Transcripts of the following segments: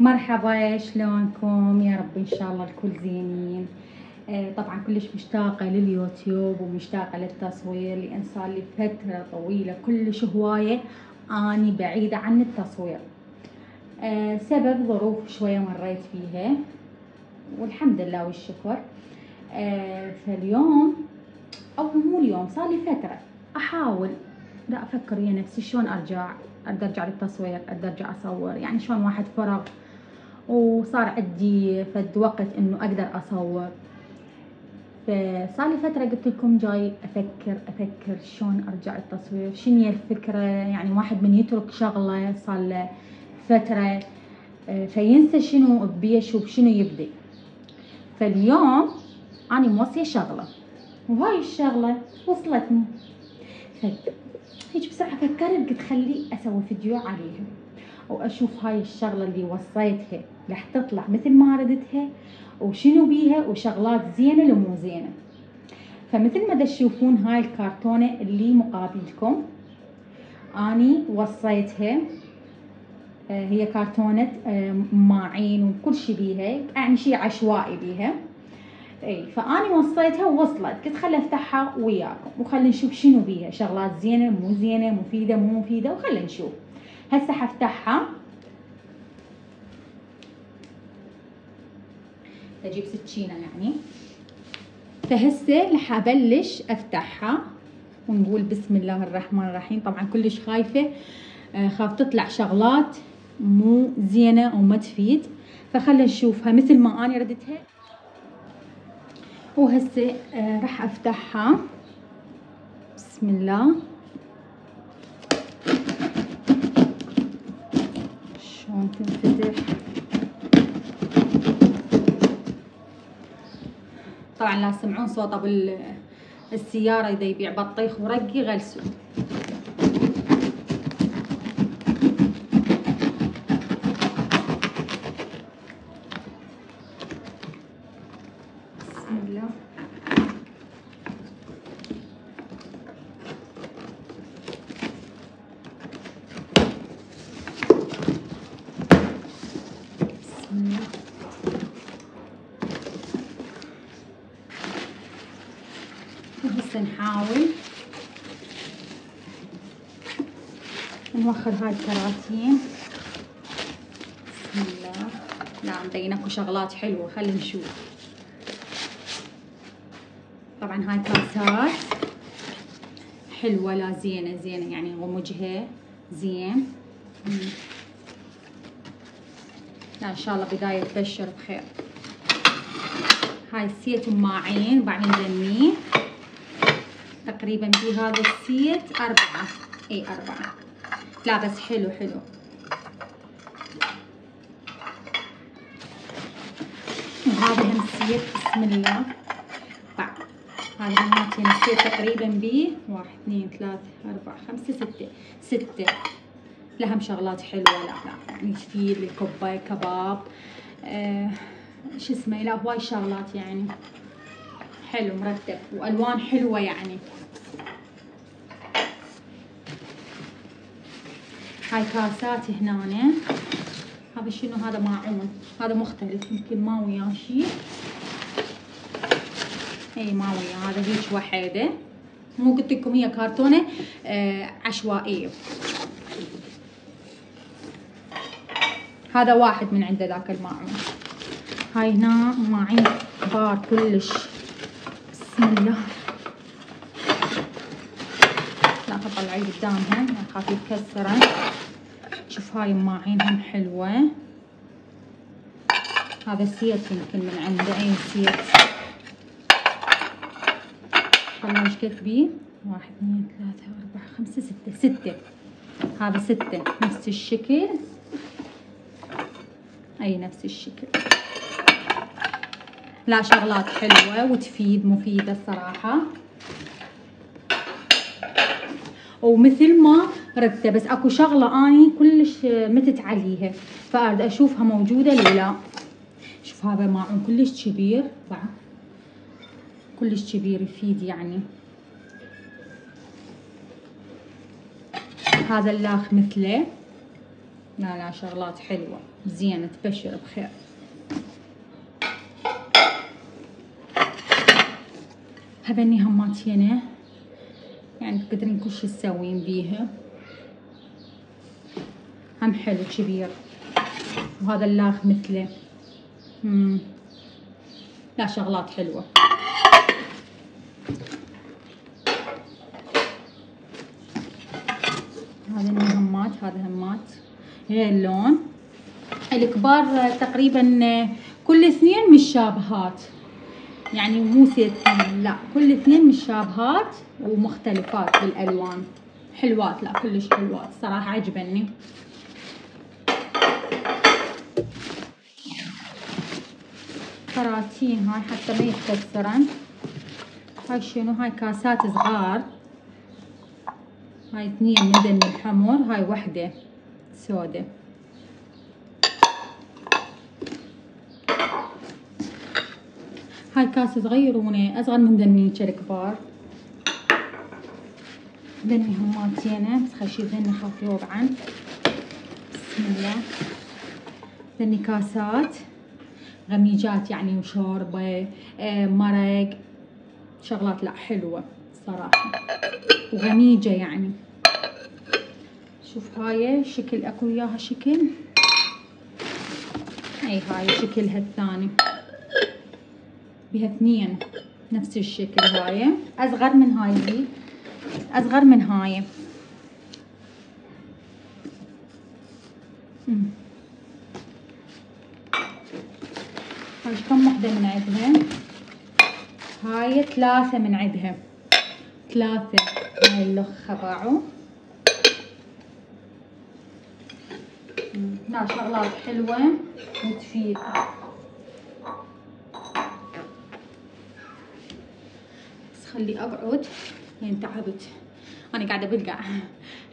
مرحبا، شلونكم؟ يا رب ان شاء الله الكل زينين. طبعا كلش مشتاقة لليوتيوب ومشتاقة للتصوير، لان صار لي فترة طويلة كلش هواية اني بعيدة عن التصوير. سبب ظروف شوية مريت فيها والحمد لله والشكر. فاليوم او مو اليوم، صار لي فترة احاول افكر ويا نفسي شلون ارجع للتصوير، ارجع اصور، يعني شلون واحد فرغ وصار عندي فد وقت انه اقدر اصور. فصار لي فتره قلت لكم جاي افكر شلون ارجع التصوير، شنو هي الفكره. يعني واحد من يترك شغله صار له فتره فينسى شنو بيش وبشنو يبدي. فاليوم انا موصيه شغله وهاي الشغله وصلتني، هيك بسرعه فكرت قلت خلي اسوي فيديو عليها واشوف هاي الشغله اللي وصيتها راح تطلع مثل ما ردتها وشنو بيها وشغلات زينه لو مو زينه. فمثل ما تشوفون هاي الكرتونه اللي مقابلكم اني وصيتها. هي كرتونه ماعين وكل شي بيها، يعني شي عشوائي بيها. اي فاني وصيتها ووصلت، قلت خلي افتحها وياكم وخلي نشوف شنو بيها، شغلات زينه مو زينه، مفيده مو مفيده، وخلي نشوف. هسه حفتحها، اجيب سكينه يعني. فهسه رح ابلش افتحها ونقول بسم الله الرحمن الرحيم. طبعا كلش خايفه، خاف تطلع شغلات مو زينه وما تفيد، فخلي نشوفها مثل ما اني ردتها. وهسه راح افتحها بسم الله. شلون تنفتح؟ طبعا لا تسمعون صوت ابو السياره اذا يبيع بطيخ ورقي غلسوا. بسم الله. بسم الله. وهسه نحاول نوخر هاي الكراتين. بسم الله. لا مبين اكو شغلات حلوه، خلي نشوف. طبعا هاي كاسات حلوه، لا زينه يعني رمجها زين. لا ان شاء الله بدايه تبشر بخير. هاي السيت ماعين بعدين نجنيه تقريبا بهذا السيت 4. اي 4. لا بس حلو. وهذا هم السيت بسم الله. بعد هذا بناتين السيت تقريبا ب 1 2 3 4 5 6. لهم شغلات حلوه. لا يعني تفيد للكوبايه كباب، شو اسمه، لا هواي شغلات يعني حلو مرتب والوان حلوه يعني. هاي كاسات هنا. هذا شنو؟ هذا ماعون، هذا مختلف يمكن ما وياه شي. اي ما وياه، هذا هيك وحيده. مو قلت لكم هي كرتونه عشوائيه. هذا واحد من عنده ذاك الماعون. هاي هنا ماعين كبار كلش. بسم الله. لا تطلعي قدامها اخاف يتكسرن. شوف هاي الماعين هم حلوه. هذا سيت يمكن من عنده. اي سيت. طلع ايش قد بيه؟ 1 2 3 4 5 6. هذا 6 نفس الشكل. اي نفس الشكل. لا شغلات حلوه وتفيد، مفيده الصراحه. ومثل ما ردته، بس اكو شغله اني كلش متت عليها فارد اشوفها موجوده لو لا. شوف هذا ماعون كلش كبير، بعد كلش كبير يفيد يعني. هذا اللاخ مثله. لا لا شغلات حلوة زينة تبشر بخير. هذني هماتينه يعني تقدرين كل شي تسوين بيها، هم حلو كبير، وهذا اللاخ مثله. لا شغلات حلوة. هذا همات، هذا همات غير اللون. الكبار تقريبا كل اثنين مشابهات، يعني مو اثنين، لا كل اثنين مشابهات ومختلفات بالالوان. حلوات، لا كلش حلوات صراحة عجبني. كراتين هاي حتى ما يتكسرن. هاي شنو؟ هاي كاسات صغار، هاي اثنين مدن الحمر، هاي وحدة سودة. هاي كاس صغيرونة اصغر من ذنيك الكبار. ذني هماتينه بس خل اشيل ذني خاف يوقعن. بسم الله. ذني كاسات غميجات يعني وشوربة، مرق، شغلات لا حلوة صراحة وغميجة يعني. شوف هاي شكل، اكو وياها شكل، اي هاي شكلها الثاني، بها اثنين نفس الشكل. هاي اصغر من هاي، دي اصغر من هاي. هاي كم وحدة من عندها؟ هاي 3 من عندها، 3. هاي اللخة باعوا. لا شغلات حلوة وتفيد. بس خلي اقعد لين تعبت، انا قاعدة بلقع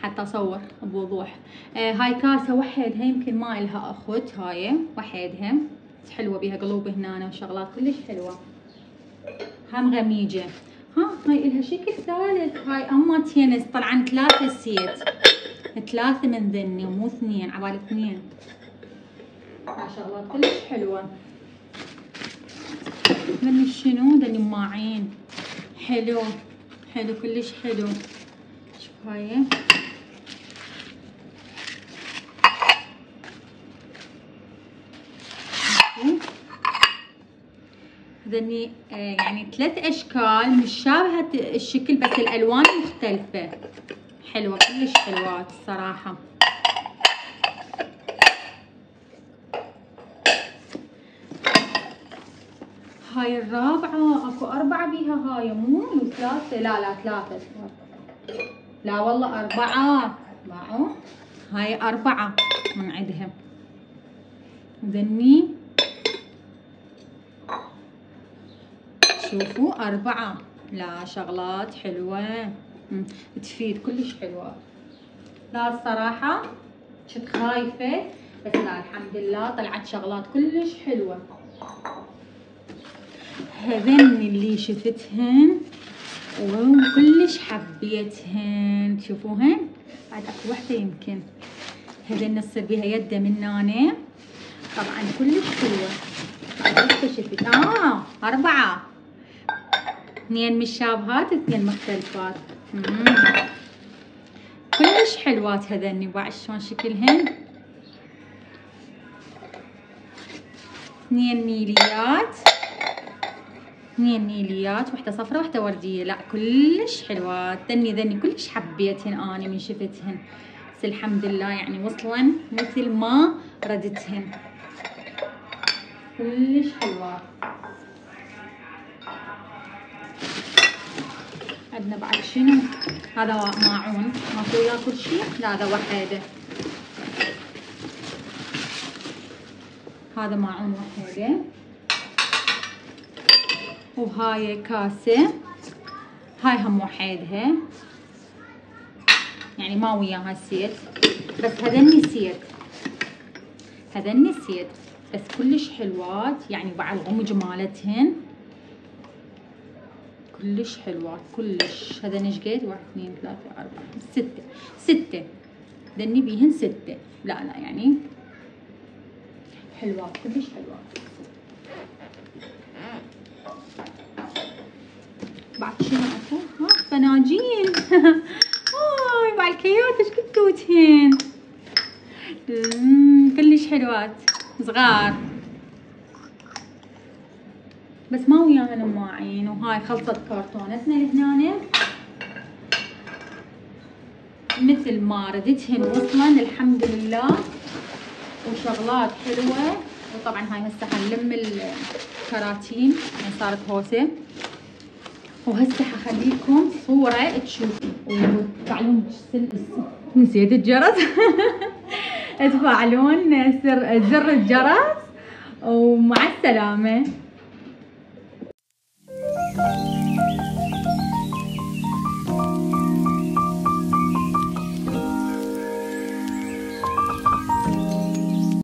حتى اصور بوضوح. هاي كاسة وحدها، يمكن ما الها اخت، هاي وحدها بس حلوة، بيها قلوب هنا وشغلات كلش حلوة، هم غميجة. هاي الها شكل ثالث، هاي اما تينس طلعن 3 سيت، 3 من ذني مو 2، عبالي 2. هاي شغلات كلش حلوة. ذني شنو؟ ذني ماعين، حلو حلو كلش حلو. شوف هاي ذني يعني 3 اشكال مشابهة الشكل بس الالوان مختلفة، حلوة كلش حلوات الصراحة. هاي الرابعة، اكو 4 بيها، هاي مو 3، لا 3، لا والله 4 باعوا. هاي 4 من عندها. ذني شوفوا 4، لا شغلات حلوة تفيد كلش حلوة. لا الصراحة كنت خايفة بس لا الحمد لله طلعت شغلات كلش حلوة. هذن اللي شفتهن وكلش حبيتهن، تشوفوهن بعد اكو وحدة يمكن هذن تصير بيها يده من هنا، طبعا كلش حلوة. شفت 4، 2 مشابهات 2 مختلفات. كلش حلوات هذني. بعد شلون شكلهن، 2 نيليات، 2 نيليات، وحده صفراء وحده ورديه، لا كلش حلوات. ذني كلش حبيتهن اني من شفتهن، بس الحمد لله يعني وصلن مثل ما ردتهن، كلش حلوات. عندنا بعد شنو؟ هذا ماعون، ماكو وياه كل شيء، لا هذا وحده، هذا ماعون وحده. وهاي كاسة، هاي هم وحيدها يعني ما وياها سيت، بس هذني سيت، هذني سيت بس كلش حلوات يعني. بعد الغمج مالتهن كلش حلوات كلش. هذني ايش قد؟ 1 2 3 4 6 6 ذني بيهن 6. لا يعني حلوات كلش حلوات. بعد شنو اكو؟ ها فناجين. هاي مع الكيوت ايش كتوتهن. كلش حلوات صغار، بس ما وياهن ماعين. وهاي خلصت كرتونتنا لهنا مثل ما ردتهن وصلا الحمد لله، وشغلات حلوه. وطبعا هاي هسه حنلم الكراتين يعني صارت هوسه. وهسه حخليكم صوره تشوفوا وتفعلون نسيت الجرس. تفعلون زر الجرس. ومع السلامه.